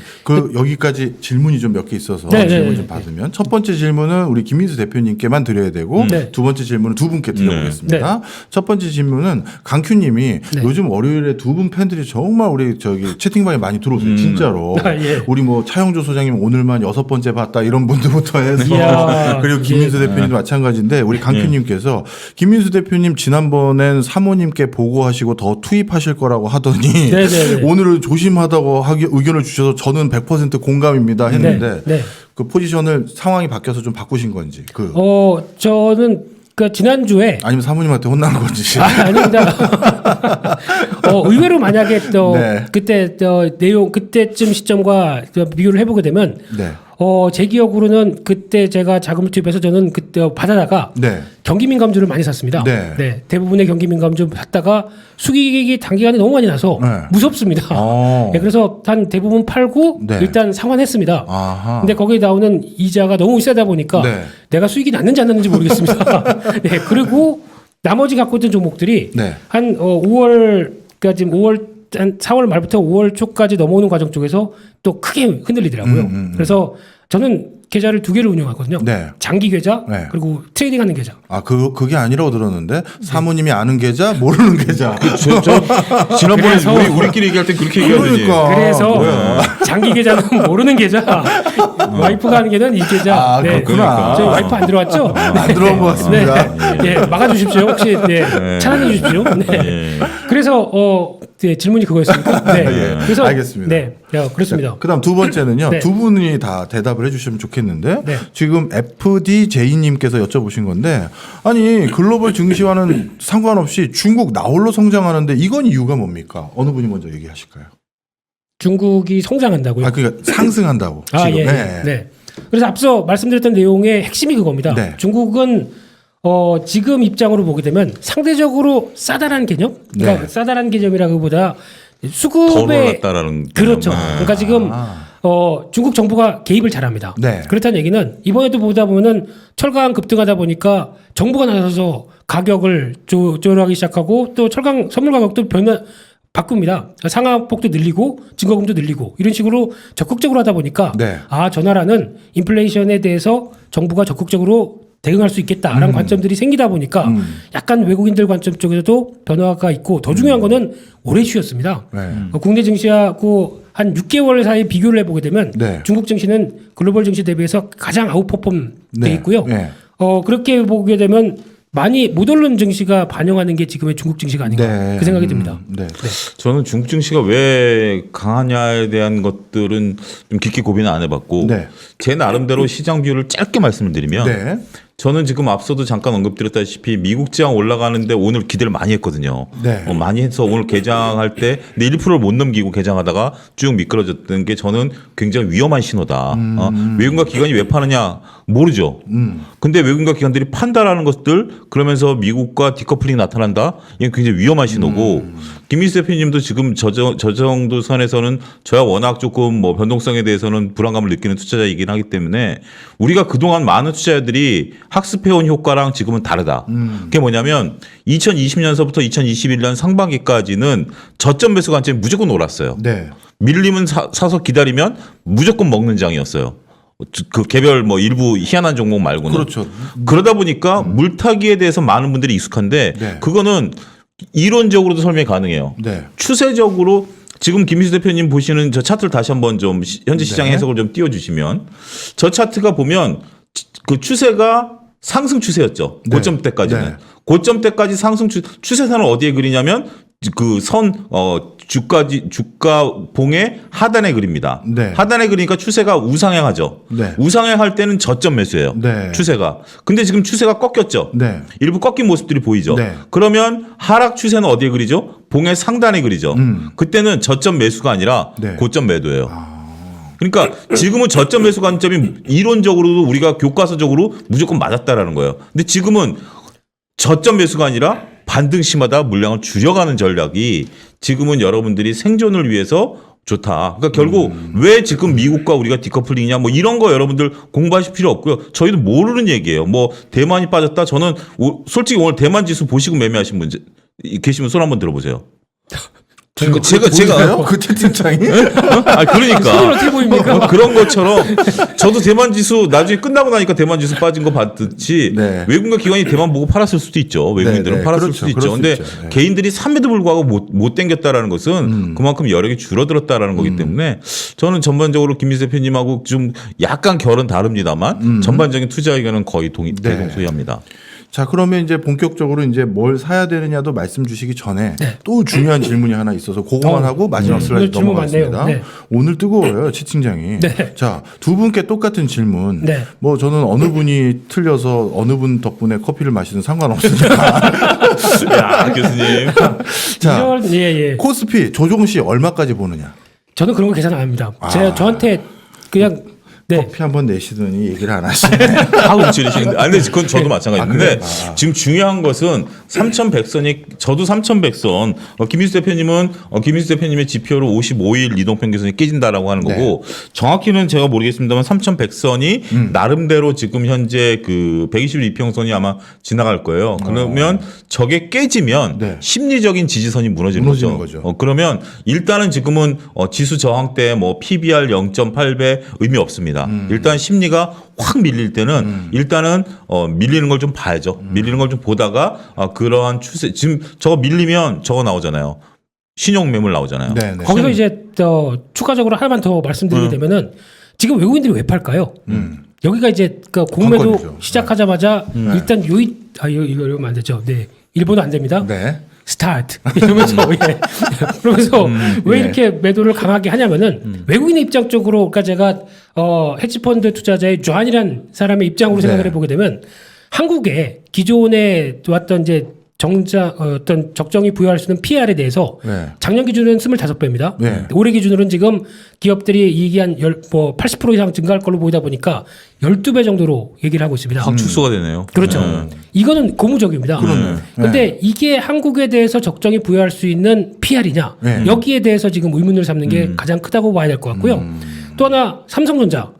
여기까지 질문이 좀 몇 개 있어서 네, 질문 네, 좀 받으면 첫 번째 질문은 우리 김민수 대표님께만 드려야 되고 네. 두 번째 질문은 두 분께 드려보겠습니다. 첫 번째 질문은 강큐님이 네. 요즘 월요일에 두 분 팬들이 정말 우리 채팅방에 많이 들어오세요. 진짜로. 아, 예. 우리 뭐 차영조 소장님 오늘만 6번째 봤다 이런 분들부터 해서 이야, 그리고 김민수 대표님도 마찬가지인데 우리 강표님께서 김민수 대표님 지난번엔 사모님께 보고하시고 더 투입하실 거라고 하더니 네네네. 오늘은 조심하다고 의견을 주셔서 저는 100% 공감입니다 했는데 네. 그 포지션을 상황이 바뀌어서 좀 바꾸신 건지 저는 그 지난주에 아니면 사모님한테 혼난 건지 아닙니다. 의외로 만약에 또 네. 그때 내용 그때쯤 시점과 비교를 해보게 되면 네. 제 기억으로는 그때 제가 자금을 투입해서 저는 그때 받아다가 네. 경기민감주를 많이 샀습니다. 네. 대부분의 경기민감주 샀다가 수익이 단기간에 너무 많이 나서 네. 무섭습니다. 네, 그래서 한 대부분 팔고 네. 일단 상환했습니다. 아하. 근데 거기에 나오는 이자가 너무 세다 보니까 네. 내가 수익이 났는지 안 났는지 모르겠습니다. 네, 그리고 나머지 갖고 있던 종목들이 네. 한 5월 그러니까 지금 5월 한 4월 말부터 5월 초까지 넘어오는 과정 쪽에서 또 크게 흔들리더라고요. 그래서 저는 계좌를 2개를 운영하거든요. 네. 장기 계좌 네. 그리고 트레이딩하는 계좌. 그게 아니라고 들었는데 사모님이 아는 계좌 모르는 계좌. 지난번에 그래서- 우리끼리 얘기할 때 그렇게 얘기하더니. 그러니까. 그래서 뭐야. 장기 계좌는 모르는 계좌, 와이프가 하는 계좌는 이 계좌. 그렇구나. 저희 와이프 안 들어왔죠? 안 들어온 것 같습니다. 네, 막아주십시오. 혹시 차단해 주십시오. 네. 예. 그래서 질문이 그거였습니까? 네. 그래서 알겠습니다. 네, 그렇습니다. 그다음 두 번째는요. 네. 두 분이 다 대답을 해주시면 좋겠는데 네. 지금 FDJ님께서 여쭤보신 건데 아니 글로벌 증시와는 상관없이 중국 나홀로 성장하는데 이건 이유가 뭡니까? 어느 분이 먼저 얘기하실까요? 중국이 성장한다고요? 그러니까 상승한다고 지금. 예. 네. 네. 그래서 앞서 말씀드렸던 내용의 핵심이 그겁니다. 네. 중국은 지금 입장으로 보게 되면 상대적으로 싸다라는 개념? 그러니까 네. 싸다라는 개념이라기보다 더 수급의 올랐다라는. 그렇죠. 네. 그러니까 지금 중국 정부가 개입을 잘합니다. 네. 그렇다는 얘기는 이번에도 보다 보면은 철강 급등하다 보니까 정부가 나서서 가격을 조절하기 시작하고 또 철강 선물 가격도 바꿉니다. 상하폭도 늘리고 증거금도 늘리고 이런 식으로 적극적으로 하다 보니까 네. 저 나라는 인플레이션에 대해서 정부가 적극적으로 대응할 수 있겠다라는 관점들이 생기다 보니까 약간 외국인들 관점 쪽에서도 변화가 있고 더 중요한 거는 오래 쉬었습니다. 네. 국내 증시하고 한 6개월 사이 비교를 해보게 되면 네. 중국 증시는 글로벌 증시 대비해서 가장 아웃퍼폼 돼 네. 있고요. 네. 그렇게 보게 되면 많이 못 오른 증시가 반영하는 게 지금의 중국 증시가 아닌가 네. 그 생각이 듭니다. 네. 저는 중국 증시가 왜 강하냐에 대한 것들은 좀 깊게 고민을 안 해봤고 네. 제 나름대로 시장 비율을 짧게 말씀을 드리면 네. 저는 지금 앞서도 잠깐 언급드렸다시피 미국 지장 올라가는데 오늘 기대를 많이 했거든요. 네. 많이 해서 오늘 개장할 때 1%를 못 넘기고 개장하다가 쭉 미끄러졌던 게 저는 굉장히 위험한 신호다. 외국인과 기관이 왜 파느냐 모르죠. 근데 외국인과 기관들이 판다라는 것들 그러면서 미국과 디커플링이 나타난다. 이건 굉장히 위험한 신호고 김민수 대표님도 지금 저 정도 선에서는 저야 워낙 조금 뭐 변동성에 대해서는 불안감을 느끼는 투자자이긴 하기 때문에 우리가 그동안 많은 투자자들이 학습해온 효과랑 지금은 다르다. 그게 뭐냐면 2020년서부터 2021년 상반기까지는 저점 매수 관점이 무조건 올랐어요. 네. 밀리면 사서 기다리면 무조건 먹는 장이었어요. 그 개별 뭐 일부 희한한 종목 말고는. 그렇죠. 그러다 보니까 물타기에 대해서 많은 분들이 익숙한데 네. 그거는 이론적으로도 설명이 가능해요. 네. 추세적으로 지금 김민수 대표님 보시는 저 차트를 다시 한번 좀 현재 시장 네. 해석을 좀 띄워주시면 저 차트가 보면 그 추세가 상승 추세였죠. 네. 고점 때까지는. 네. 고점 때까지 상승 추세선을 어디에 그리냐면 그 주가 봉의 하단에 그립니다. 네. 하단에 그리니까 추세가 우상향하죠. 네. 우상향할 때는 저점 매수예요. 네. 추세가. 근데 지금 추세가 꺾였죠. 네. 일부 꺾인 모습들이 보이죠. 네. 그러면 하락 추세는 어디에 그리죠? 봉의 상단에 그리죠. 그때는 저점 매수가 아니라 네. 고점 매도예요. 그러니까 지금은 저점 매수 관점이 이론적으로도 우리가 교과서적으로 무조건 맞았다라는 거예요. 근데 지금은 저점 매수가 아니라 반등 시마다 물량을 줄여가는 전략이 지금은 여러분들이 생존을 위해서 좋다. 그러니까 결국 왜 지금 미국과 우리가 디커플링이냐 뭐 이런 거 여러분들 공부하실 필요 없고요. 저희도 모르는 얘기예요. 뭐 대만이 빠졌다. 저는 솔직히 오늘 대만 지수 보시고 매매하신 분 계시면 손 한번 들어보세요. 제가 그 채팅창이 아 그건 그러니까 어떻게 보입니까? 그런 것처럼 저도 대만 지수 나중에 끝나고 나니까 대만 지수 빠진 거 봤듯이 네. 외국인과 기관이 대만 보고 팔았을 수도 있죠. 외국인들은 네, 네. 팔았을 그렇죠. 수도 있죠. 그럴 수 근데 있죠. 네. 개인들이 샀음에도 불구하고 못 땡겼다라는 것은 그만큼 여력이 줄어들었다라는 거기 때문에 저는 전반적으로 김민수 대표님하고 좀 약간 결은 다릅니다만 전반적인 투자 의견은 거의 대동소이합니다. 자, 그러면 이제 본격적으로 이제 뭘 사야 되느냐도 말씀 주시기 전에 또 중요한 질문이 하나 있어서 그거만 하고 마지막 슬라이드 오늘 질문 넘어가겠습니다. 많네요. 네. 오늘 뜨거워요, 채팅장이. 네. 자, 두 분께 똑같은 질문. 네. 뭐 저는 어느 분이 틀려서 어느 분 덕분에 커피를 마시든 상관없으니까. 야 교수님. 자, 이런 예. 코스피 조종 시 얼마까지 보느냐? 저는 그런 거 계산 안 합니다. 제가 저한테 그냥 네. 커피 한번 내시더니 얘기를 안 하시네. 다 움츠리시는데. 아니, 근데 그건 저도 마찬가지인데 그래요? 지금 중요한 것은 3,100선이 저도 3,100선 김민수 대표님의 지표로 55일 이동평균선이 깨진다라고 하는 거고 정확히는 제가 모르겠습니다만 3,100선이 나름대로 지금 현재 그 120일 이평선이 아마 지나갈 거예요. 그러면 저게 깨지면 네. 심리적인 지지선이 무너지는 거죠. 그러면 일단은 지금은 지수 저항 때 뭐 PBR 0.8배 의미 없습니다. 일단 심리가 확 밀릴 때는 일단은 밀리는 걸 좀 봐야죠. 밀리는 걸 좀 보다가 그러한 추세 지금 저거 밀리면 저거 나오잖아요. 신용 매물 나오잖아요. 네. 거기서 이제 추가적으로 하나만 더 말씀드리게 되면은 지금 외국인들이 왜 팔까요? 여기가 이제 그 공매도 관건이죠. 시작하자마자 일단 이거 이러면 안 되죠. 네. 일본어 안 됩니다. 네. 스타트 이러면서 그러면서 왜 이렇게 매도를 강하게 하냐면은 외국인의 입장 쪽으로 그러니까 제가 헤지펀드 투자자의 존이라는 사람의 입장으로 생각을 해보게 되면 한국에 기존에 왔던 이제 어떤 적정히 부여할 수 있는 PR에 대해서 작년 기준은 25배입니다. 올해 기준으로는 지금 기업들이 이익이 한 80% 이상 증가할 걸로 보이다 보니까 12배 정도로 얘기를 하고 있습니다. 확 축소가 되네요. 그렇죠. 이거는 고무적입니다. 그런데 이게 한국에 대해서 적정히 부여할 수 있는 PR이냐 여기에 대해서 지금 의문을 삼는 게 가장 크다고 봐야 될 것 같고요. 또 하나 삼성전자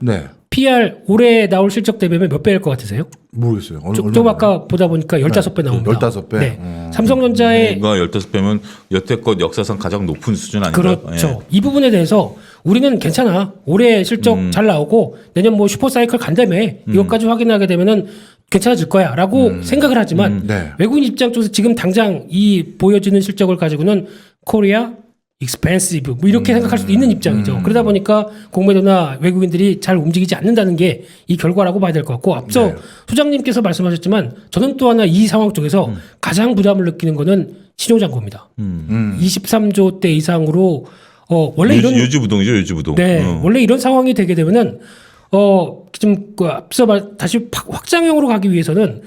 PR 올해 나올 실적 대비하면 몇 배일 것 같으세요? 모르겠어요. 좀 아까 보다 보니까 15배 나옵니다. 15배. 네. 삼성전자의 15배면 여태껏 역사상 가장 높은 수준 아닌가요? 그렇죠. 이 부분에 대해서 우리는 괜찮아. 올해 실적 잘 나오고 내년 뭐 슈퍼사이클 간다며 이것까지 확인하게 되면은 괜찮아질 거야라고 생각을 하지만 외국인 입장 쪽에서 지금 당장 이 보여지는 실적을 가지고는 코리아 expensive 뭐 이렇게 생각할 수도 있는 입장이죠. 그러다 보니까 공매도나 외국인들이 잘 움직이지 않는다는 게 이 결과라고 봐야 될 것 같고 앞서 소장님께서 말씀하셨지만 저는 또 하나 이 상황 쪽에서 가장 부담을 느끼는 거는 신용잔고입니다. 23조 대 이상으로 원래 이런 유주부동이죠, 유주부동. 네, 원래 이런 상황이 되게 되면은 좀 앞서 다시 확장형으로 가기 위해서는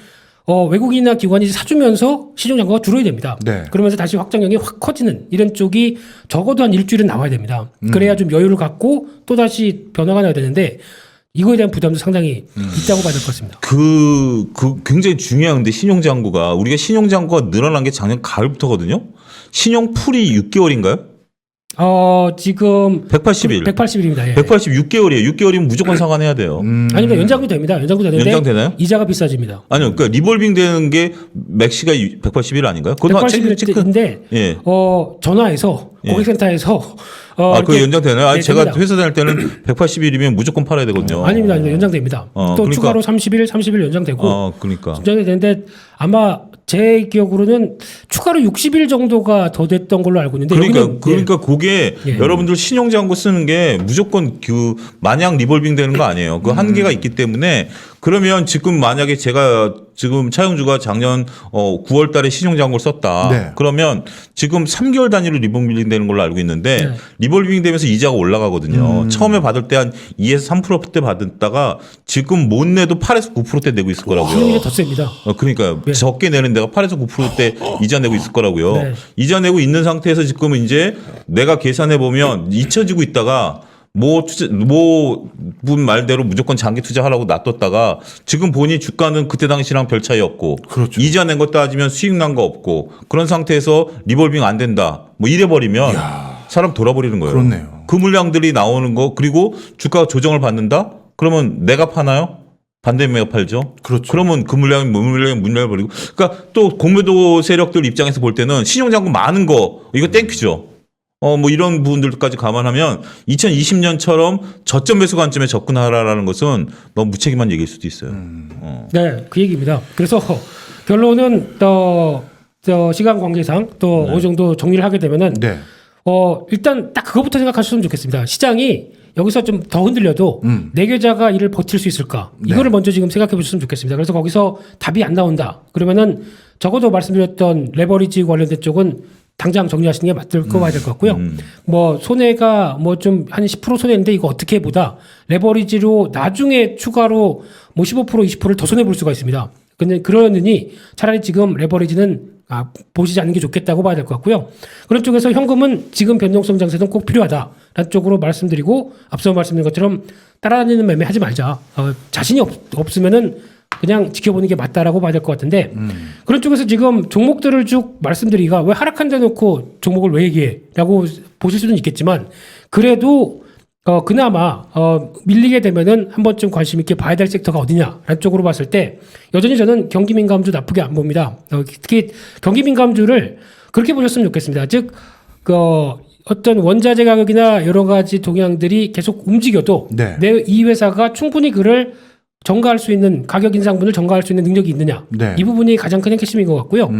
외국인이나 기관이 사주면서 시중잔고가 줄어야 됩니다. 그러면서 다시 확장형이 확 커지는 이런 쪽이 적어도 한 일주일은 나와야 됩니다. 그래야 좀 여유를 갖고 또다시 변화가 나야 되는데 이거에 대한 부담도 상당히 있다고 봐야 될 것 같습니다. 굉장히 중요한데 신용잔고가 우리가 신용잔고가 늘어난 게 작년 가을부터거든요. 신용풀이 6개월인가요? 지금 180일. 180일입니다. 예. 186개월이에요. 6개월이면 무조건 상환해야 돼요. 아닙니다. 연장도 됩니다. 연장도 되는데 연장되나요? 이자가 비싸집니다. 아니요. 그러니까 리볼빙 되는 게 맥시가 180일 아닌가요? 180일인데 전화해서 고객센터에서 그게 연장되나요? 네, 제가 됩니다. 회사 다닐 때는 180일이면 무조건 팔아야 되거든요. 아닙니다. 연장됩니다. 또 그러니까. 추가로 30일 연장되고 그러니까. 연장되는데 아마 제 기억으로는 추가로 60일 정도가 더 됐던 걸로 알고 있는데 그러니까 그게 여러분들 신용잔고 쓰는 게 무조건 마냥 리볼빙 되는 거 아니에요. 그 한계가 있기 때문에 그러면 지금 만약에 제가 지금 차영주가 작년 9월 달에 신용잔고를 썼다. 그러면 지금 3개월 단위로 리볼빙 되는 걸로 알고 있는데 리볼빙 되면서 이자가 올라가거든요. 처음에 받을 때 한 2에서 3%대 받았다가 지금 못 내도 8에서 9%대 내고 있을 거라고요. 신용이 더 셉니다. 그러니까 적게 내는 데가 8에서 9%대 이자 내고 있을 거라고요. 이자 내고 있는 상태에서 지금 이제 내가 계산해 보면 잊혀지고 있다가 분 말대로 무조건 장기 투자하라고 놔뒀다가 지금 보니 주가는 그때 당시랑 별 차이 없고 이자 낸 거 따지면 수익 난 거 없고 그런 상태에서 리볼빙 안 된다 뭐 이래버리면 사람 돌아버리는 거예요. 그렇네요. 그 물량들이 나오는 거 그리고 주가가 조정을 받는다? 그러면 내가 파나요? 반대매가 팔죠. 그러면 그 물량이 문을 버리고. 그러니까 또 공매도 세력들 입장에서 볼 때는 신용잔고 많은 거 이거 땡큐죠. 뭐 이런 부분들까지 감안하면 2020년처럼 저점 매수 관점에 접근하라라는 것은 너무 무책임한 얘기일 수도 있어요. 네, 그 얘기입니다. 그래서 결론은 시간 관계상 또 어느 정도 정리를 하게 되면은 네. 일단 딱 그것부터 생각하셨으면 좋겠습니다. 시장이 여기서 좀 더 흔들려도 내 계좌가 이를 버틸 수 있을까? 이거를 먼저 지금 생각해 보셨으면 좋겠습니다. 그래서 거기서 답이 안 나온다. 그러면은 적어도 말씀드렸던 레버리지 관련된 쪽은 당장 정리하시는 게 맞을 거 봐야 될 것 같고요. 뭐 손해가 뭐 좀 한 10% 손해인데 이거 어떻게 보다 레버리지로 나중에 추가로 뭐 15% 20%를 더 손해 볼 수가 있습니다. 근데 그러느니 차라리 지금 레버리지는 보시지 않는 게 좋겠다고 봐야 될 것 같고요. 그런 쪽에서 현금은 지금 변동성 장세는 꼭 필요하다라는 쪽으로 말씀드리고 앞서 말씀드린 것처럼 따라다니는 매매 하지 말자. 자신이 없으면은 그냥 지켜보는 게 맞다라고 봐야 될 것 같은데 그런 쪽에서 지금 종목들을 쭉 말씀드리기가 왜 하락한 데 놓고 종목을 왜 얘기해? 라고 보실 수는 있겠지만 그래도 그나마 밀리게 되면은 한 번쯤 관심 있게 봐야 될 섹터가 어디냐라는 쪽으로 봤을 때 여전히 저는 경기 민감주 나쁘게 안 봅니다. 특히 경기 민감주를 그렇게 보셨으면 좋겠습니다. 즉 어떤 원자재 가격이나 여러 가지 동향들이 계속 움직여도 네. 이 회사가 충분히 그를 전가할 수 있는 가격 인상분을 전가할 수 있는 능력이 있느냐. 네. 이 부분이 가장 큰 핵심인 것 같고요.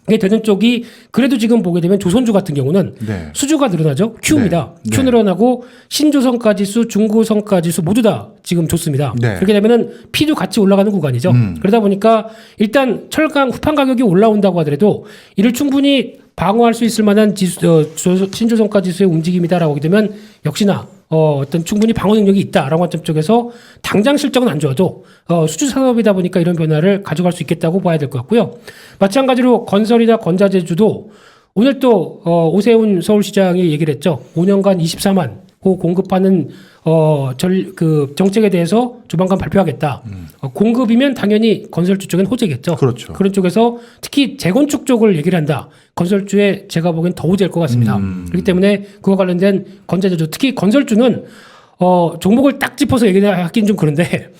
이게 되는 쪽이 그래도 지금 보게 되면 조선주 같은 경우는 네. 수주가 늘어나죠. Q입니다. 네. Q 늘어나고 신조선가지수, 중고선가지수 모두 다 지금 좋습니다. 네. 그렇게 되면은 P도 같이 올라가는 구간이죠. 그러다 보니까 일단 철강 후판 가격이 올라온다고 하더라도 이를 충분히 방어할 수 있을 만한 신조선가 지수의 움직임이다라고 하게 되면 역시나 어떤 충분히 방어 능력이 있다라고 관점 쪽에서 당장 실적은 안 좋아도 수주 산업이다 보니까 이런 변화를 가져갈 수 있겠다고 봐야 될 것 같고요. 마찬가지로 건설이나 건자재주도 오늘 또 오세훈 서울시장이 얘기를 했죠. 5년간 24만 호 공급하는 정책에 대해서 조만간 발표하겠다. 공급이면 당연히 건설주 쪽엔 호재겠죠. 그렇죠. 그런 쪽에서 특히 재건축 쪽을 얘기를 한다. 건설주에 제가 보기엔 더 호재일 것 같습니다. 그렇기 때문에 그와 관련된 건자재주, 특히 건설주는 종목을 딱 짚어서 얘기하기는 좀 그런데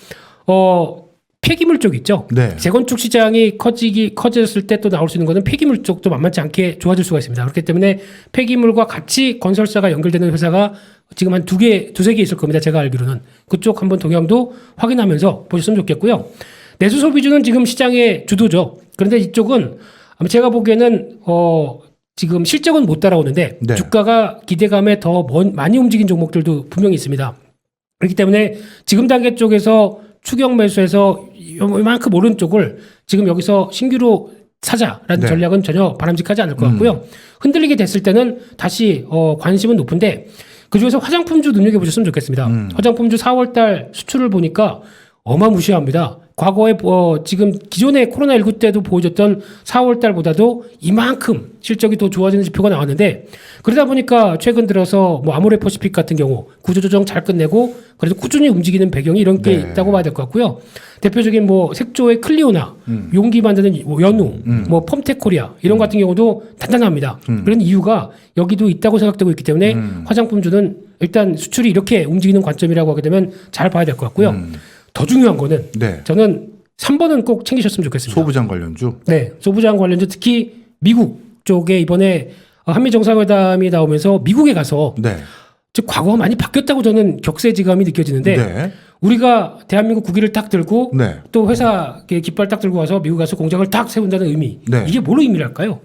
폐기물 쪽 있죠. 네. 재건축 시장이 커졌을 때 또 나올 수 있는 것은 폐기물 쪽도 만만치 않게 좋아질 수가 있습니다. 그렇기 때문에 폐기물과 같이 건설사가 연결되는 회사가 지금 한 두세 개 있을 겁니다. 제가 알기로는. 그쪽 한번 동향도 확인하면서 보셨으면 좋겠고요. 내수 소비주는 지금 시장의 주도죠. 그런데 이쪽은 아마 제가 보기에는 지금 실적은 못 따라오는데 네. 주가가 기대감에 더 많이 움직인 종목들도 분명히 있습니다. 그렇기 때문에 지금 단계 쪽에서 추격 매수해서 이만큼 오른 쪽을 지금 여기서 신규로 사자라는 네. 전략은 전혀 바람직하지 않을 것 같고요. 흔들리게 됐을 때는 다시 관심은 높은데 그중에서 화장품주 눈여겨보셨으면 좋겠습니다. 화장품주 4월달 수출을 보니까 어마무시합니다. 과거에 지금 기존의 코로나19 때도 보여줬던 4월달보다도 이만큼 실적이 더 좋아지는 지표가 나왔는데 그러다 보니까 최근 들어서 뭐 아모레퍼시픽 같은 경우 구조조정 잘 끝내고 그래도 꾸준히 움직이는 배경이 이런 게 네. 있다고 봐야 될 것 같고요. 대표적인 뭐 색조의 클리오나 용기 만드는 연우 뭐 펌텍코리아 이런 같은 경우도 단단합니다. 그런 이유가 여기도 있다고 생각되고 있기 때문에 화장품주는 일단 수출이 이렇게 움직이는 관점이라고 하게 되면 잘 봐야 될 것 같고요. 더 중요한 거는 네. 저는 3번은 꼭 챙기셨으면 좋겠습니다. 소부장 관련주. 네, 소부장 관련주 특히 미국 쪽에 이번에 한미 정상회담이 나오면서 미국에 가서 네. 즉 과거가 많이 바뀌었다고 저는 격세지감이 느껴지는데 네. 우리가 대한민국 국기를 딱 들고 네. 또 회사 깃발 딱 들고 와서 미국 가서 공장을 딱 세운다는 의미 네. 이게 뭘로 의미를 할까요?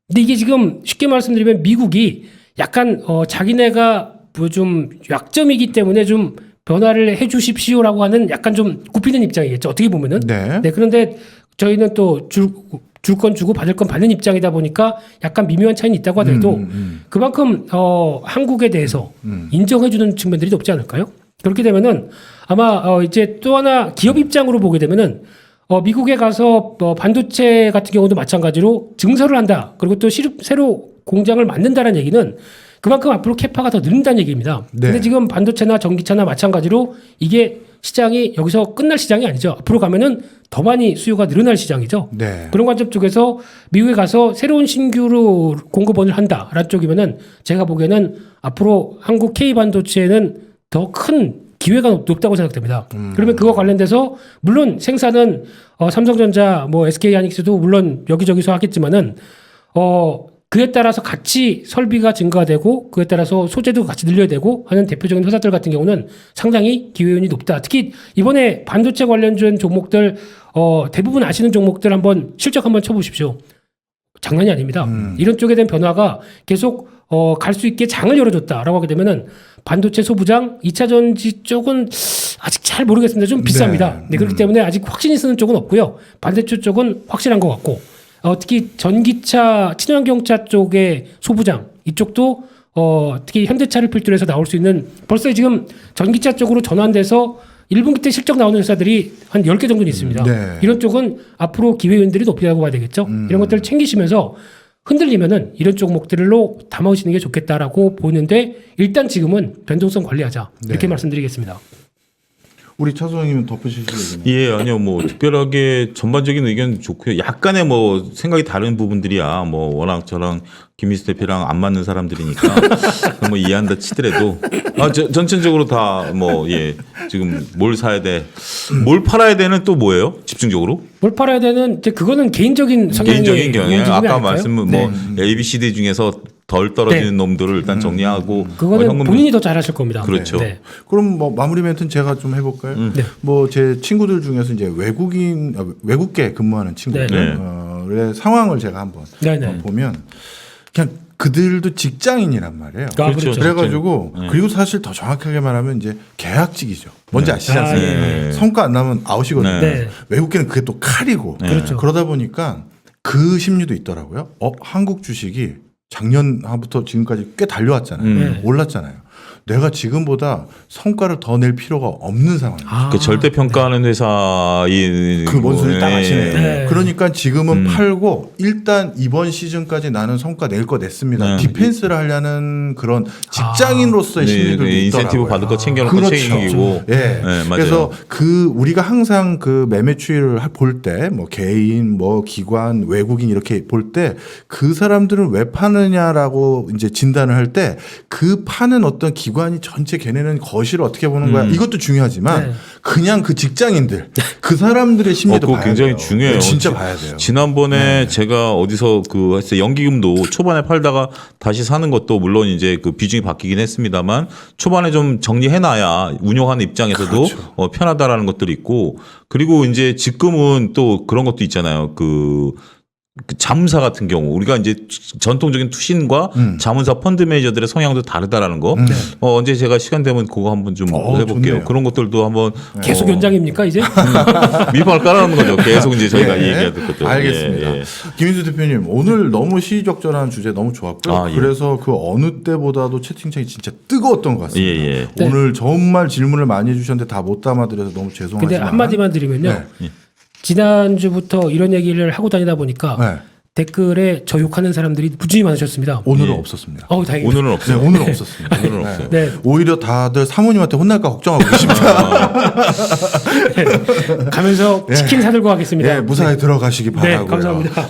근데 이게 지금 쉽게 말씀드리면 미국이 약간 자기네가 뭐 좀 약점이기 때문에 좀 변화를 해주십시오라고 하는 약간 좀 굽히는 입장이겠죠. 어떻게 보면은. 네. 네. 그런데 저희는 또 줄 건 주고 받을 건 받는 입장이다 보니까 약간 미묘한 차이는 있다고 하더라도 그만큼 한국에 대해서 인정해주는 측면들이 높지 않을까요? 그렇게 되면은 아마 이제 또 하나 기업 입장으로 보게 되면은 미국에 가서 반도체 같은 경우도 마찬가지로 증설을 한다. 그리고 또 새로 공장을 만든다는 얘기는 그만큼 앞으로 캐파가 더 늘린다는 얘기입니다. 네. 근데 지금 반도체나 전기차나 마찬가지로 이게 시장이 여기서 끝날 시장이 아니죠. 앞으로 가면은 더 많이 수요가 늘어날 시장이죠. 네. 그런 관점 쪽에서 미국에 가서 새로운 신규로 공급원을 한다라는 쪽이면은 제가 보기에는 앞으로 한국 K 반도체는 더 큰 기회가 높다고 생각됩니다. 그러면 그와 관련돼서 물론 생산은 삼성전자, 뭐 SK 하이닉스도 물론 여기저기서 하겠지만은 그에 따라서 같이 설비가 증가되고 그에 따라서 소재도 같이 늘려야 되고 하는 대표적인 회사들 같은 경우는 상당히 기회율이 높다. 특히 이번에 반도체 관련된 종목들 대부분 아시는 종목들 한번 실적 한번 쳐보십시오. 장난이 아닙니다. 이런 쪽에 대한 변화가 계속 갈 수 있게 장을 열어줬다라고 하게 되면은 반도체 소부장, 2차 전지 쪽은 아직 잘 모르겠습니다. 좀 비쌉니다. 네, 그렇기 때문에 아직 확신이 쓰는 쪽은 없고요. 반대쪽 쪽은 확실한 것 같고 특히 전기차, 친환경차 쪽의 소부장 이쪽도 특히 현대차를 필두로 해서 나올 수 있는 벌써 지금 전기차 쪽으로 전환돼서 1분기 때 실적 나오는 회사들이 한 10개 정도는 있습니다. 네. 이런 쪽은 앞으로 기회윤들이 높이라고 봐야 되겠죠. 이런 것들을 챙기시면서 흔들리면은 이런 종목들로 담아오시는 게 좋겠다라고 보는데 일단 지금은 변동성 관리하자 이렇게 말씀드리겠습니다. 우리 차 소장님은 덧붙이실 얘기는? 예, 아니요, 뭐 특별하게 전반적인 의견 좋고요. 약간의 뭐 생각이 다른 부분들이야. 뭐 워낙 저랑 김희수 대표랑 안 맞는 사람들이니까 뭐 이해한다 치더라도 전체적으로 다 뭐 예, 지금 뭘 사야 돼, 뭘 팔아야 되는 또 뭐예요? 집중적으로? 뭘 팔아야 되는 이제 그거는 개인적인 성향의 개인적인 경향. 움직임이 아까 아닐까요? 말씀은 뭐 A, B, C, D 중에서 덜 떨어지는 놈들을 일단 정리하고 그거는 현금 본인이 더 잘하실 겁니다. 그렇죠. 네. 그럼 뭐 마무리 멘트는 제가 좀 해볼까요? 네. 뭐 제 친구들 중에서 이제 외국계 근무하는 친구들 네. 의 상황을 제가 한번 네, 네. 보면 그냥 그들도 직장인이란 말이에요. 아, 그렇죠. 그래가지고 네. 그리고 사실 더 정확하게 말하면 이제 계약직이죠. 뭔지 아시지 않습니까? 네. 성과 안 나면 아웃이거든요. 네. 외국계는 그게 또 칼이고 그렇죠. 그러다 보니까 그 심리도 있더라고요. 한국 주식이 작년부터 지금까지 꽤 달려왔잖아요. 네. 올랐잖아요. 내가 지금보다 성과를 더 낼 필요가 없는 상황이에요. 그 절대 평가하는 회사의 그 뭔 소리 딱 아시네요. 네. 그러니까 지금은 팔고 일단 이번 시즌까지 나는 성과 낼 거 냈습니다. 디펜스를 하려는 그런 직장인으로서의 심리들도 있더라고요. 인센티브 받을 거 챙겨놓고 그렇죠. 챙기고. 예. 네, 맞아요. 그래서 우리가 항상 그 매매 추이를 볼 때 뭐 개인, 뭐 기관, 외국인 이렇게 볼 때 그 사람들은 왜 파느냐라고 이제 진단을 할 때 그 파는 어떤 기관이 전체 걔네는 거실을 어떻게 보는 거야. 이것도 중요하지만 네. 그냥 그 직장인들 그 사람들의 심리도 그거 봐야 굉장히 돼요. 중요해요. 네, 진짜 봐야 돼요. 지난번에 제가 어디서 그 했어요. 연기금도 초반에 팔다가 다시 사는 것도 물론 이제 그 비중이 바뀌긴 했습니다만 초반에 좀 정리해놔야 운영하는 입장에서도 그렇죠. 편하다라는 것들이 있고 그리고 이제 지금은 또 그런 것도 있잖아요. 그 자문사 같은 경우 우리가 이제 전통적인 투신과 자문사 펀드 매니저들의 성향도 다르다라는 거 언제 제가 시간 되면 그거 한번 좀 해볼게요. 좋네요. 그런 것들도 한번 계속 연장입니까 이제? 밑방을 깔아놓는 거죠. 계속 이제 저희가 얘기해야 될 것들. 알겠습니다. 예, 예. 김인수 대표님 오늘 너무 시의적절한 주제 너무 좋았고요. 아, 예. 그래서 그 어느 때보다도 채팅창이 진짜 뜨거웠던 것 같습니다. 예, 예. 네. 오늘 정말 질문을 많이 해주셨는데 다 못 담아드려서 너무 죄송하지만 근데 한마디만 드리면요. 네. 지난주부터 이런 얘기를 하고 다니다 보니까 네. 댓글에 저 욕하는 사람들이 무지히 많으셨습니다. 오늘은 예. 없었습니다. 다행이다. 오늘은 네, 없어요. 오늘은 없었습니다. 오늘은 없어요. 네. 오히려 다들 사모님한테 혼날까 걱정하고 계십니다. 가면서 치킨 사들고 가겠습니다. 예, 무사히 들어가시기 네, 바라고요. 감사합니다.